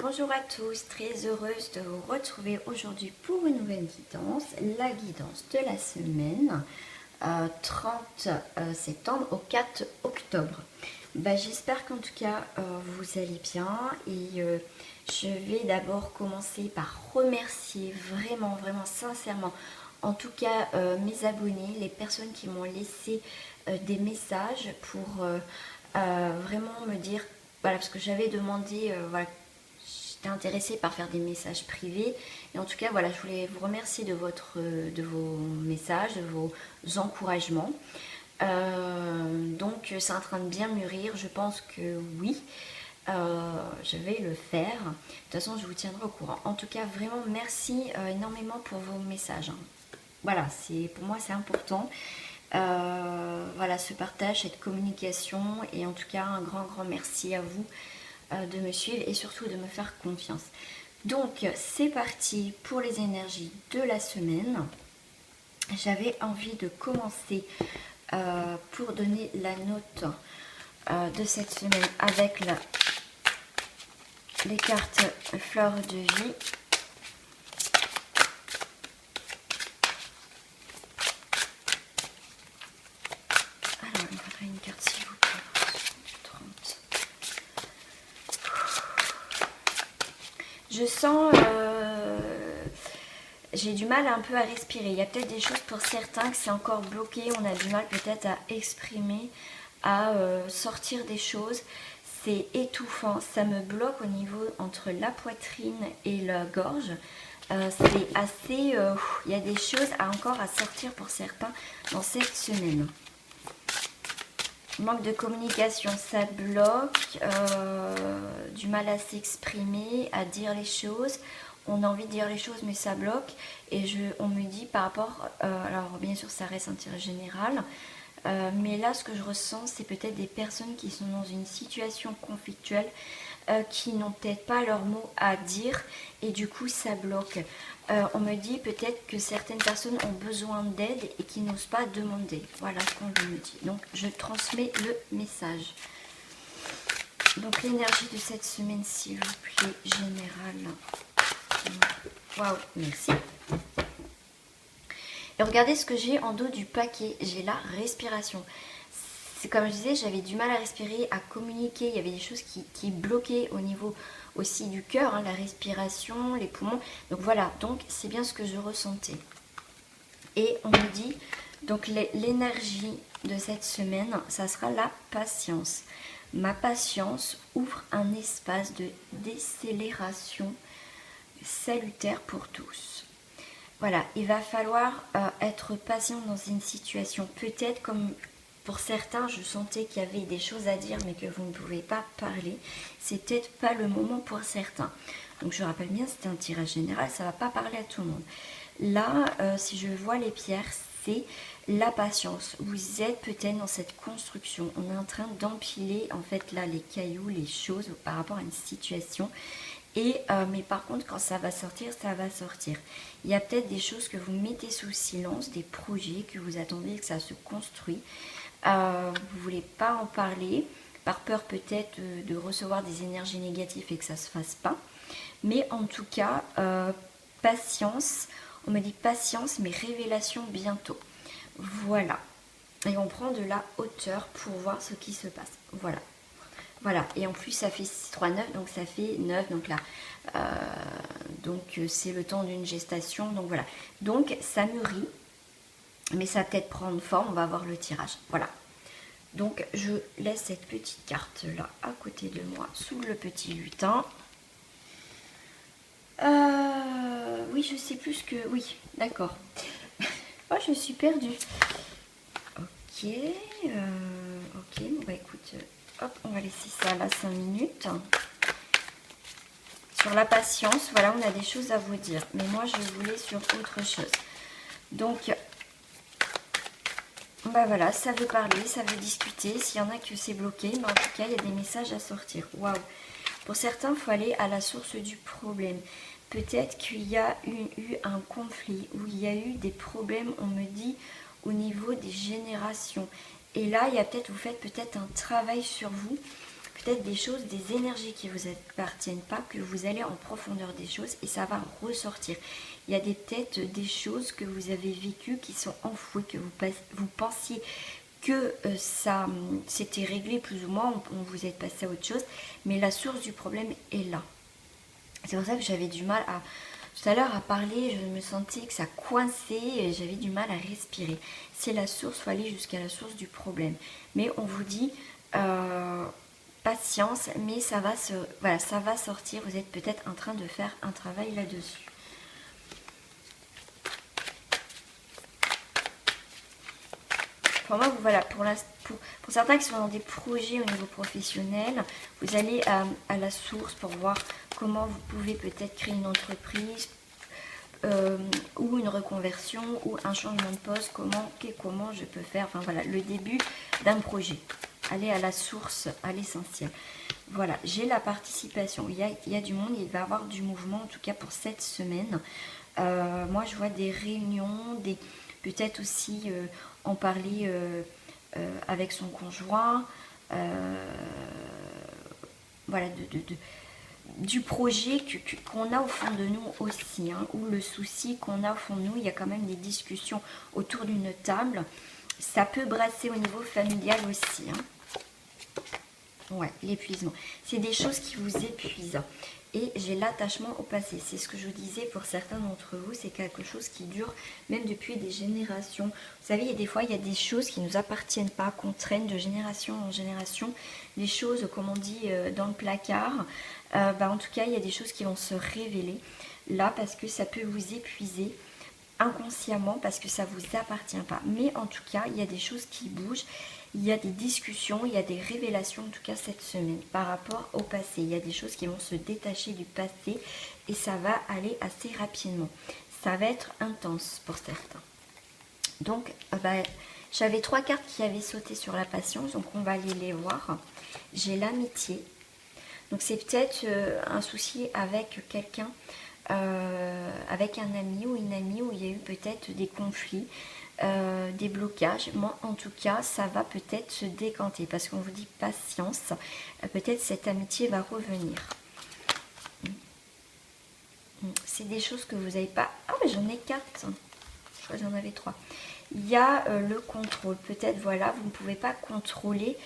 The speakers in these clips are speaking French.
Bonjour à tous, très heureuse de vous retrouver aujourd'hui pour une nouvelle guidance, la guidance de la semaine 30 septembre au 4 octobre. J'espère qu'en tout cas vous allez bien et je vais d'abord commencer par remercier vraiment sincèrement en tout cas mes abonnés, les personnes qui m'ont laissé des messages pour vraiment me dire, voilà, parce que j'avais demandé, voilà, j'étais intéressée par faire des messages privés. Et en tout cas, voilà, je voulais vous remercier de vos messages, de vos encouragements. Donc, c'est en train de bien mûrir. Je pense que oui, je vais le faire. De toute façon, je vous tiendrai au courant. En tout cas, vraiment, merci énormément pour vos messages, hein. Voilà, pour moi, c'est important. Voilà, ce partage, cette communication. Et en tout cas, un grand merci à vous de me suivre et surtout de me faire confiance. Donc c'est parti pour les énergies de la semaine. J'avais envie de commencer pour donner la note de cette semaine avec les cartes fleurs de vie. Alors il me faudrait une carte s'il vous plaît. 30. Je sens j'ai du mal un peu à respirer. Il y a peut-être des choses pour certains que c'est encore bloqué. On a du mal peut-être à exprimer, à sortir des choses. C'est étouffant. Ça me bloque au niveau entre la poitrine et la gorge. C'est assez... il y a des choses encore à sortir pour certains dans cette semaine. Manque de communication, ça bloque. Du mal à s'exprimer, à dire les choses. On a envie de dire les choses mais ça bloque et on me dit par rapport, alors bien sûr ça reste un tirage général, mais là ce que je ressens c'est peut-être des personnes qui sont dans une situation conflictuelle, qui n'ont peut-être pas leurs mots à dire et du coup ça bloque. On me dit peut-être que certaines personnes ont besoin d'aide et qui n'osent pas demander. Voilà ce qu'on me dit. Donc je transmets le message. Donc l'énergie de cette semaine s'il vous plaît, générale. Waouh, merci. Et regardez ce que j'ai en dos du paquet. J'ai la respiration. C'est comme je disais, j'avais du mal à respirer, à communiquer. Il y avait des choses qui bloquaient au niveau aussi du cœur, hein, la respiration, les poumons. Donc voilà, donc c'est bien ce que je ressentais. Et on me dit, donc l'énergie de cette semaine, ça sera la patience. Ma patience ouvre un espace de décélération salutaire pour tous. Voilà, il va falloir être patient dans une situation. Peut-être comme pour certains, je sentais qu'il y avait des choses à dire mais que vous ne pouvez pas parler. C'est peut-être pas le moment pour certains. Donc je rappelle bien, c'est un tirage général, ça ne va pas parler à tout le monde. Là, si je vois les pierres, c'est la patience. Vous êtes peut-être dans cette construction. On est en train d'empiler en fait là les cailloux, les choses par rapport à une situation. Mais par contre, quand ça va sortir, ça va sortir. Il y a peut-être des choses que vous mettez sous silence, des projets que vous attendez que ça se construise. Vous ne voulez pas en parler, par peur peut-être de recevoir des énergies négatives et que ça ne se fasse pas. Mais en tout cas, patience. On me dit patience, mais révélation bientôt. Voilà. Et on prend de la hauteur pour voir ce qui se passe. Voilà. Voilà, et en plus ça fait 3, 9, donc ça fait 9, donc là, donc c'est le temps d'une gestation, donc voilà. Donc ça mûrit, mais ça va peut-être prendre forme, on va voir le tirage, voilà. Donc je laisse cette petite carte là à côté de moi, sous le petit lutin. Oui, je sais plus que... Oui, d'accord. Oh, je suis perdue. Ok, ok, bon bah écoute... Hop, on va laisser ça là 5 minutes. Sur la patience, voilà, on a des choses à vous dire. Mais moi, je voulais sur autre chose. Donc, bah voilà, ça veut parler, ça veut discuter. S'il y en a que c'est bloqué, mais en tout cas, il y a des messages à sortir. Waouh! Pour certains, il faut aller à la source du problème. Peut-être qu'il y a eu un conflit, où il y a eu des problèmes, on me dit, au niveau des générations. Et là, il y a peut-être, vous faites peut-être un travail sur vous peut-être des choses, des énergies qui ne vous appartiennent pas, que vous allez en profondeur des choses et ça va ressortir. Il y a peut-être des choses que vous avez vécues qui sont enfouies, que vous pensiez que ça c'était réglé plus ou moins, on vous êtes passé à autre chose, mais la source du problème est là. C'est pour ça que j'avais du mal à... Tout à l'heure à parler, je me sentais que ça coinçait et j'avais du mal à respirer. C'est la source, il faut aller jusqu'à la source du problème. Mais on vous dit patience, mais ça va voilà, ça va sortir. Vous êtes peut-être en train de faire un travail là-dessus. Pour moi, voilà, pour certains qui sont dans des projets au niveau professionnel, vous allez à la source pour voir comment vous pouvez peut-être créer une entreprise ou une reconversion ou un changement de poste, comment je peux faire, enfin voilà, le début d'un projet. Aller à la source, à l'essentiel. Voilà, j'ai la participation, il y a du monde, il va y avoir du mouvement en tout cas pour cette semaine. Moi je vois des réunions, peut-être aussi en parler avec son conjoint, voilà, du projet qu'on a au fond de nous aussi, hein, ou le souci qu'on a au fond de nous. Il y a quand même des discussions autour d'une table. Ça peut brasser au niveau familial aussi. Hein. Ouais, l'épuisement. C'est des choses qui vous épuisent. Et j'ai l'attachement au passé. C'est ce que je vous disais pour certains d'entre vous. C'est quelque chose qui dure même depuis des générations. Vous savez, il y a des fois, il y a des choses qui ne nous appartiennent pas, qu'on traîne de génération en génération. Les choses, comme on dit, dans le placard. En tout cas, il y a des choses qui vont se révéler là parce que ça peut vous épuiser inconsciemment parce que ça ne vous appartient pas. Mais en tout cas, il y a des choses qui bougent. Il y a des discussions, il y a des révélations en tout cas cette semaine par rapport au passé. Il y a des choses qui vont se détacher du passé et ça va aller assez rapidement. Ça va être intense pour certains. Donc, j'avais 3 cartes qui avaient sauté sur la patience, donc on va aller les voir. J'ai l'amitié. Donc c'est peut-être un souci avec quelqu'un, avec un ami ou une amie où il y a eu peut-être des conflits. Des blocages. Moi en tout cas ça va peut-être se décanter parce qu'on vous dit patience, peut-être cette amitié va revenir. C'est des choses que vous n'avez pas. Ah mais j'en ai 4, je crois que j'en avais 3. Il y a le contrôle, peut-être voilà, vous ne pouvez pas contrôler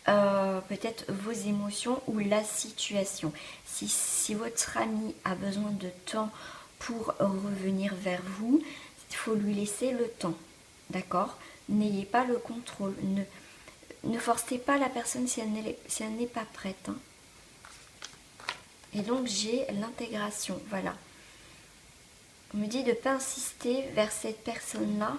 peut-être vos émotions ou la situation. Si votre ami a besoin de temps pour revenir vers vous, il faut lui laisser le temps. D'accord? N'ayez pas le contrôle. Ne forcez pas la personne si elle n'est pas prête. Hein. Et donc, j'ai l'intégration. Voilà. On me dit de ne pas insister vers cette personne-là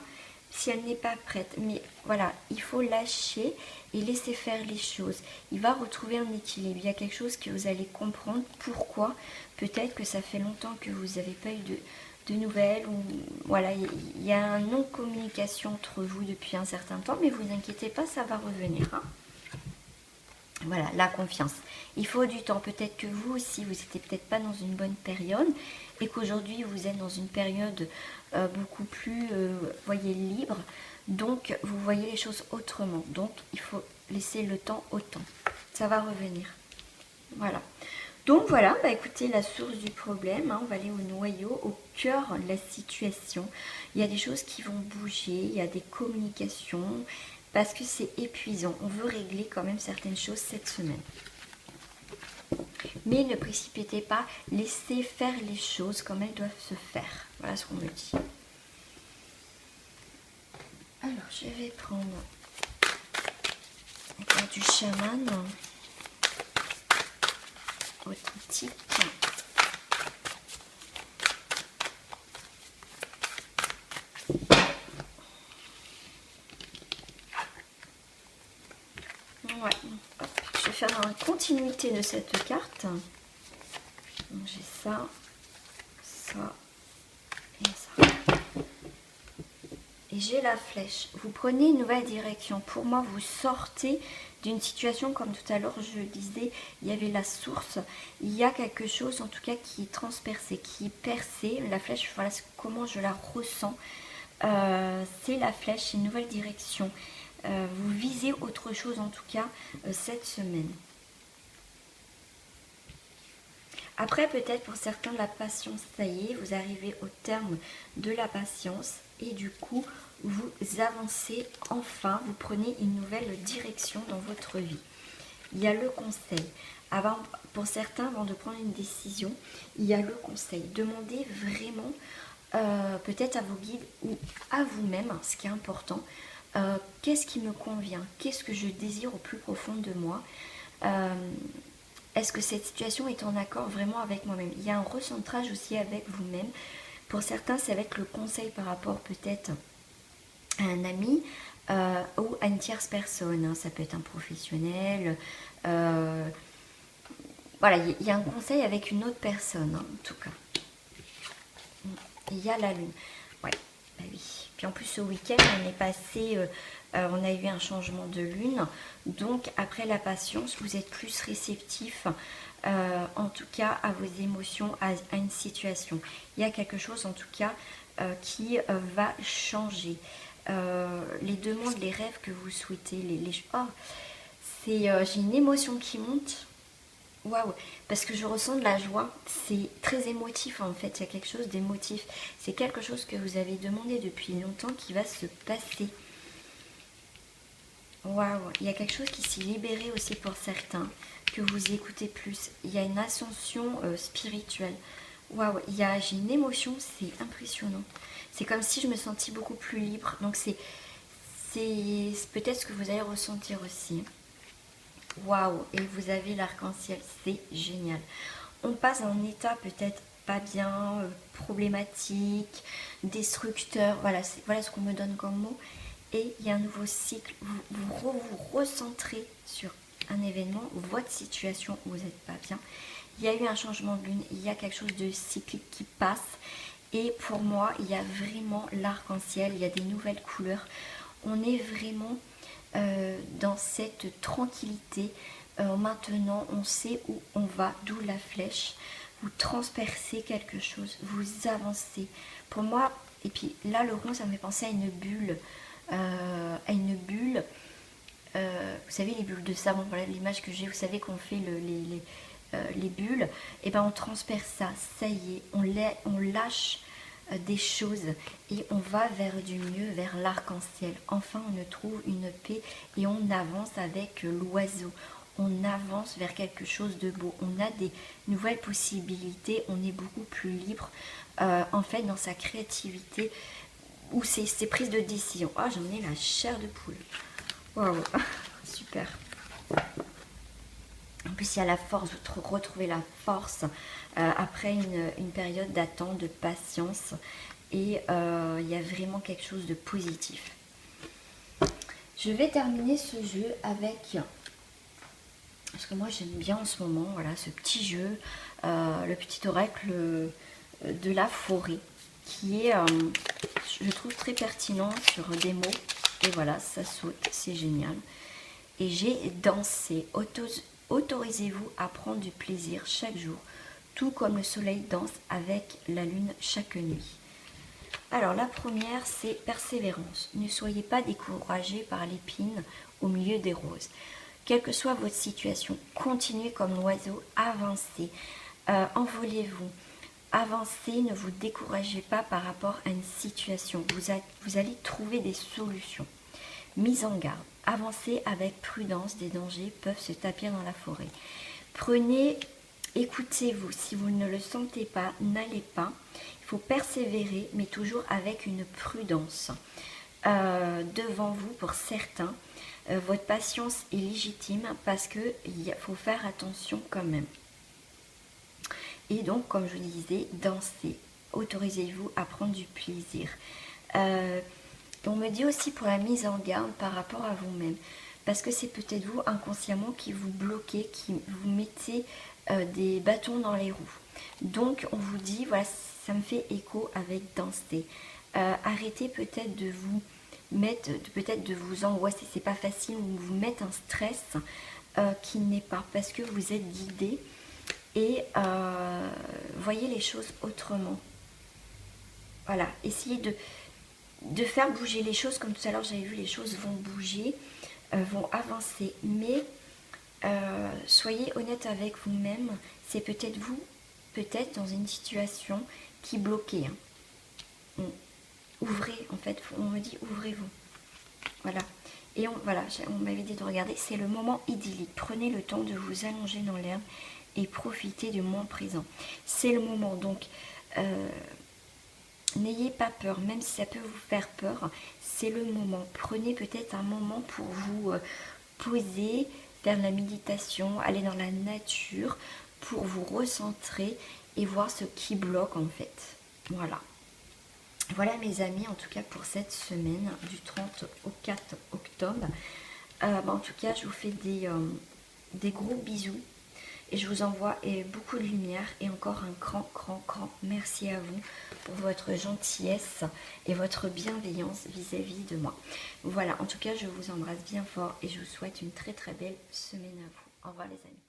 si elle n'est pas prête. Mais voilà, il faut lâcher et laisser faire les choses. Il va retrouver un équilibre. Il y a quelque chose que vous allez comprendre. Pourquoi? Peut-être que ça fait longtemps que vous n'avez pas eu de nouvelles, ou voilà, il y a un non-communication entre vous depuis un certain temps, mais vous inquiétez pas, ça va revenir. Hein. Voilà, la confiance. Il faut du temps. Peut-être que vous aussi, vous n'étiez peut-être pas dans une bonne période et qu'aujourd'hui, vous êtes dans une période beaucoup plus, voyez, libre. Donc, vous voyez les choses autrement. Donc, il faut laisser le temps au temps. Ça va revenir. Voilà. Donc voilà, écoutez, la source du problème, hein, on va aller au noyau, au cœur de la situation. Il y a des choses qui vont bouger, il y a des communications, parce que c'est épuisant. On veut régler quand même certaines choses cette semaine. Mais ne précipitez pas, laissez faire les choses comme elles doivent se faire. Voilà ce qu'on me dit. Alors, je vais prendre la carte du chaman. Authentique. Ouais. Hop. Je vais faire dans la continuité de cette carte. J'ai ça, ça et ça. Et j'ai la flèche. Vous prenez une nouvelle direction. Pour moi, vous sortez d'une situation comme tout à l'heure, je disais, il y avait la source. Il y a quelque chose, en tout cas, qui est transpercé, qui est percé. La flèche, voilà comment je la ressens. C'est la flèche, c'est une nouvelle direction. Vous visez autre chose, en tout cas, cette semaine. Après, peut-être pour certains, la patience, ça y est, vous arrivez au terme de la patience et du coup, vous avancez enfin, vous prenez une nouvelle direction dans votre vie. Il y a le conseil. Avant, pour certains, avant de prendre une décision, il y a le conseil. Demandez vraiment, peut-être à vos guides ou à vous-même, ce qui est important, qu'est-ce qui me convient, qu'est-ce que je désire au plus profond de moi. Est-ce que cette situation est en accord vraiment avec moi-même? Il y a un recentrage aussi avec vous-même. Pour certains, c'est avec le conseil par rapport peut-être à un ami ou à une tierce personne. Hein. Ça peut être un professionnel. Voilà, il y a un conseil avec une autre personne, hein, en tout cas. Il y a la lune. Ouais, bah oui. Puis en plus, ce week-end, on est passé... on a eu un changement de lune, donc après la patience, vous êtes plus réceptif, en tout cas à vos émotions, à une situation. Il y a quelque chose en tout cas qui va changer. Les demandes, les rêves que vous souhaitez, oh, j'ai une émotion qui monte. Waouh, parce que je ressens de la joie, c'est très émotif en fait, il y a quelque chose d'émotif. C'est quelque chose que vous avez demandé depuis longtemps qui va se passer. Waouh, il y a quelque chose qui s'est libéré aussi pour certains, que vous écoutez plus. Il y a une ascension spirituelle. Waouh, j'ai une émotion, c'est impressionnant. C'est comme si je me sentis beaucoup plus libre. Donc c'est peut-être ce que vous allez ressentir aussi. Waouh, et vous avez l'arc-en-ciel, c'est génial. On passe à un état peut-être pas bien, problématique, destructeur. Voilà, voilà ce qu'on me donne comme mot. Et il y a un nouveau cycle, vous recentrez sur un événement, votre situation où vous n'êtes pas bien. Il y a eu un changement de lune, il y a quelque chose de cyclique qui passe. Et pour moi, il y a vraiment l'arc-en-ciel, il y a des nouvelles couleurs. On est vraiment dans cette tranquillité. Maintenant, on sait où on va, d'où la flèche. Vous transpercez quelque chose, vous avancez. Pour moi, et puis là, le rond, ça me fait penser à une bulle. Vous savez, les bulles de savon, voilà l'image que j'ai, vous savez qu'on fait les bulles, et ben on transperce ça y est, on lâche des choses et on va vers du mieux, vers l'arc-en-ciel. Enfin, on trouve une paix et on avance avec l'oiseau. On avance vers quelque chose de beau. On a des nouvelles possibilités, on est beaucoup plus libre en fait dans sa créativité ou ses prises de décision. Oh, j'en ai la chair de poule. Waouh, super. En plus, il y a la force, vous retrouvez la force après une période d'attente, de patience. Et il y a vraiment quelque chose de positif. Je vais terminer ce jeu avec... Parce que moi, j'aime bien en ce moment, voilà, ce petit jeu, le petit oracle de la forêt, qui est, je trouve, très pertinent sur des mots. Et voilà, ça saute, c'est génial. Et j'ai dansé. Autorisez-vous à prendre du plaisir chaque jour, tout comme le soleil danse avec la lune chaque nuit. Alors la première, c'est persévérance. Ne soyez pas découragés par l'épine au milieu des roses. Quelle que soit votre situation, continuez comme l'oiseau, avancez, envolez-vous. Avancez, ne vous découragez pas par rapport à une situation. Vous allez trouver des solutions. Mise en garde. Avancez avec prudence, des dangers peuvent se tapir dans la forêt. Écoutez-vous. Si vous ne le sentez pas, n'allez pas. Il faut persévérer, mais toujours avec une prudence. Devant vous, pour certains, votre patience est légitime parce qu'il faut faire attention quand même. Et donc, comme je vous disais, dansez. Autorisez-vous à prendre du plaisir. On me dit aussi pour la mise en garde par rapport à vous-même. Parce que c'est peut-être vous inconsciemment qui vous bloquez, qui vous mettez des bâtons dans les roues. Donc, on vous dit, voilà, ça me fait écho avec danser. Arrêtez peut-être de vous mettre, peut-être de vous angoisser, c'est pas facile, ou vous mettre un stress qui n'est pas, parce que vous êtes guidé et voyez les choses autrement. Voilà, essayez de faire bouger les choses, comme tout à l'heure j'avais vu, les choses vont bouger, vont avancer, mais soyez honnête avec vous-même, c'est peut-être vous peut-être dans une situation qui bloquait. Ouvrez, en fait, on me dit ouvrez-vous. Voilà. Et voilà, on m'avait dit de regarder, c'est le moment idyllique. Prenez le temps de vous allonger dans l'herbe et profitez du moment présent. C'est le moment, donc n'ayez pas peur, même si ça peut vous faire peur, c'est le moment. Prenez peut-être un moment pour vous poser, faire de la méditation, aller dans la nature, pour vous recentrer et voir ce qui bloque en fait. Voilà. Voilà mes amis, en tout cas pour cette semaine du 30 au 4 octobre. En tout cas, je vous fais des gros bisous et je vous envoie beaucoup de lumière et encore un grand merci à vous pour votre gentillesse et votre bienveillance vis-à-vis de moi. Voilà, en tout cas, je vous embrasse bien fort et je vous souhaite une très belle semaine à vous. Au revoir les amis.